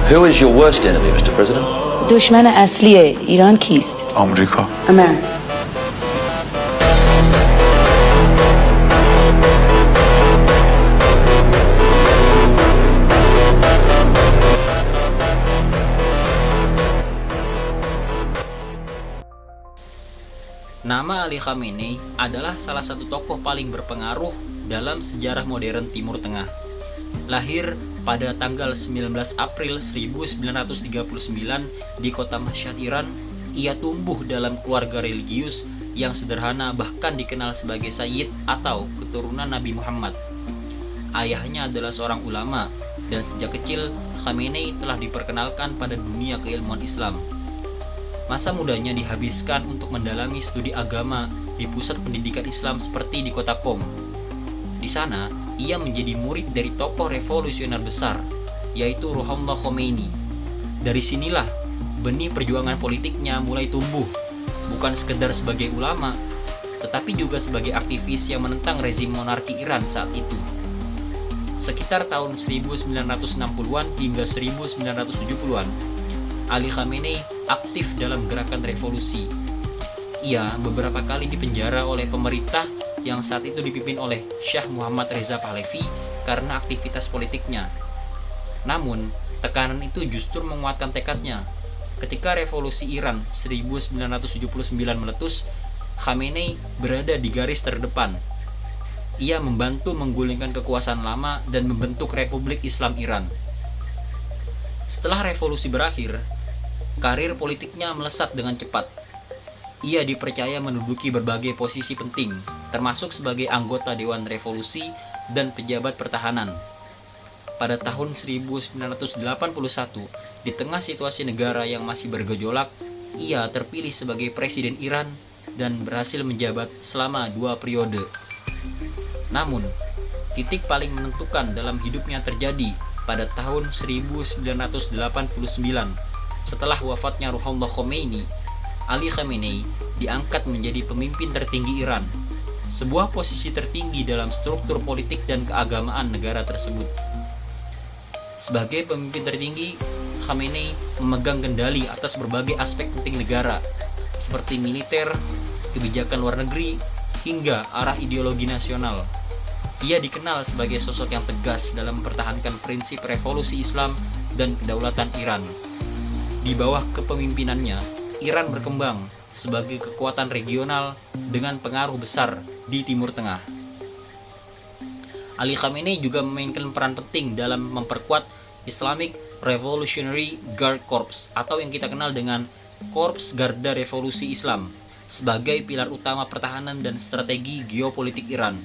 Who is your worst enemy, Mr. President? دشمن اصلی ایران کیست؟ آمریکا. America. Nama Ali Khamenei adalah salah satu tokoh paling berpengaruh dalam sejarah modern Timur Tengah. Lahir pada tanggal 19 April 1939 di kota Mashhad, Iran, ia tumbuh dalam keluarga religius yang sederhana, bahkan dikenal sebagai Sayyid atau keturunan Nabi Muhammad. Ayahnya adalah seorang ulama dan sejak kecil Khamenei telah diperkenalkan pada dunia keilmuan Islam. Masa mudanya dihabiskan untuk mendalami studi agama di pusat pendidikan Islam seperti di kota Qom. Di sana, ia menjadi murid dari tokoh revolusioner besar, yaitu Ruhollah Khomeini. Dari sinilah benih perjuangan politiknya mulai tumbuh, bukan sekedar sebagai ulama, tetapi juga sebagai aktivis yang menentang rezim monarki Iran saat itu. Sekitar tahun 1960-an hingga 1970-an, Ali Khamenei aktif dalam gerakan revolusi. Ia beberapa kali dipenjara oleh pemerintah yang saat itu dipimpin oleh Shah Muhammad Reza Pahlavi karena aktivitas politiknya. Namun, tekanan itu justru menguatkan tekadnya. Ketika revolusi Iran 1979 meletus, Khamenei berada di garis terdepan. Ia membantu menggulingkan kekuasaan lama dan membentuk Republik Islam Iran. Setelah revolusi berakhir, karir politiknya melesat dengan cepat. Ia dipercaya menduduki berbagai posisi penting, termasuk sebagai anggota Dewan Revolusi dan pejabat pertahanan. Pada tahun 1981, di tengah situasi negara yang masih bergejolak, ia terpilih sebagai Presiden Iran dan berhasil menjabat selama 2 periode. Namun, titik paling menentukan dalam hidupnya terjadi pada tahun 1989. Setelah wafatnya Ruhollah Khomeini, Ali Khamenei diangkat menjadi pemimpin tertinggi Iran, sebuah posisi tertinggi dalam struktur politik dan keagamaan negara tersebut. Sebagai pemimpin tertinggi, Khamenei memegang kendali atas berbagai aspek penting negara, seperti militer, kebijakan luar negeri, hingga arah ideologi nasional. Ia dikenal sebagai sosok yang tegas dalam mempertahankan prinsip revolusi Islam dan kedaulatan Iran. Di bawah kepemimpinannya, Iran berkembang sebagai kekuatan regional dengan pengaruh besar di Timur Tengah. Ali Khamenei juga memainkan peran penting dalam memperkuat Islamic Revolutionary Guard Corps atau yang kita kenal dengan Korps Garda Revolusi Islam sebagai pilar utama pertahanan dan strategi geopolitik Iran.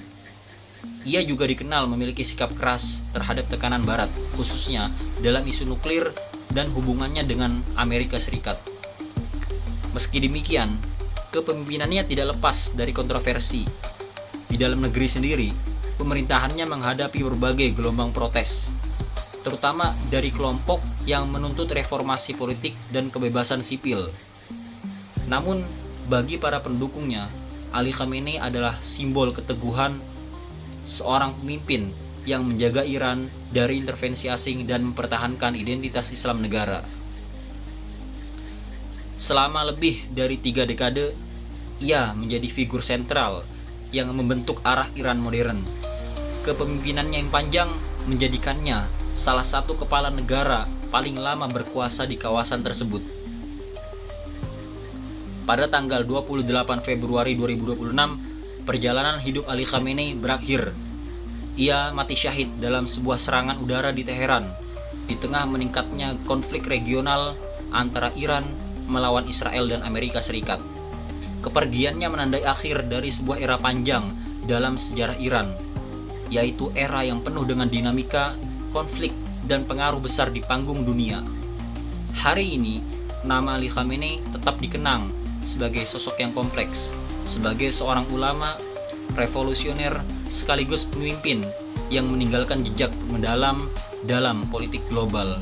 Ia juga dikenal memiliki sikap keras terhadap tekanan Barat, khususnya dalam isu nuklir dan hubungannya dengan Amerika Serikat. Meski demikian, kepemimpinannya tidak lepas dari kontroversi. Di dalam negeri sendiri, pemerintahannya menghadapi berbagai gelombang protes, terutama dari kelompok yang menuntut reformasi politik dan kebebasan sipil. Namun, bagi para pendukungnya, Ali Khamenei adalah simbol keteguhan seorang pemimpin yang menjaga Iran dari intervensi asing dan mempertahankan identitas Islam negara. Selama lebih dari 3 dekade, ia menjadi figur sentral yang membentuk arah Iran modern. Kepemimpinannya yang panjang menjadikannya salah satu kepala negara paling lama berkuasa di kawasan tersebut. Pada tanggal 28 Februari 2026, perjalanan hidup Ali Khamenei berakhir. Ia mati syahid dalam sebuah serangan udara di Teheran, di tengah meningkatnya konflik regional antara Iran melawan Israel dan Amerika Serikat. Kepergiannya menandai akhir dari sebuah era panjang dalam sejarah Iran, yaitu era yang penuh dengan dinamika, konflik, dan pengaruh besar di panggung dunia. Hari ini, nama Ali Khamenei tetap dikenang sebagai sosok yang kompleks, sebagai seorang ulama, revolusioner, sekaligus pemimpin yang meninggalkan jejak mendalam dalam politik global.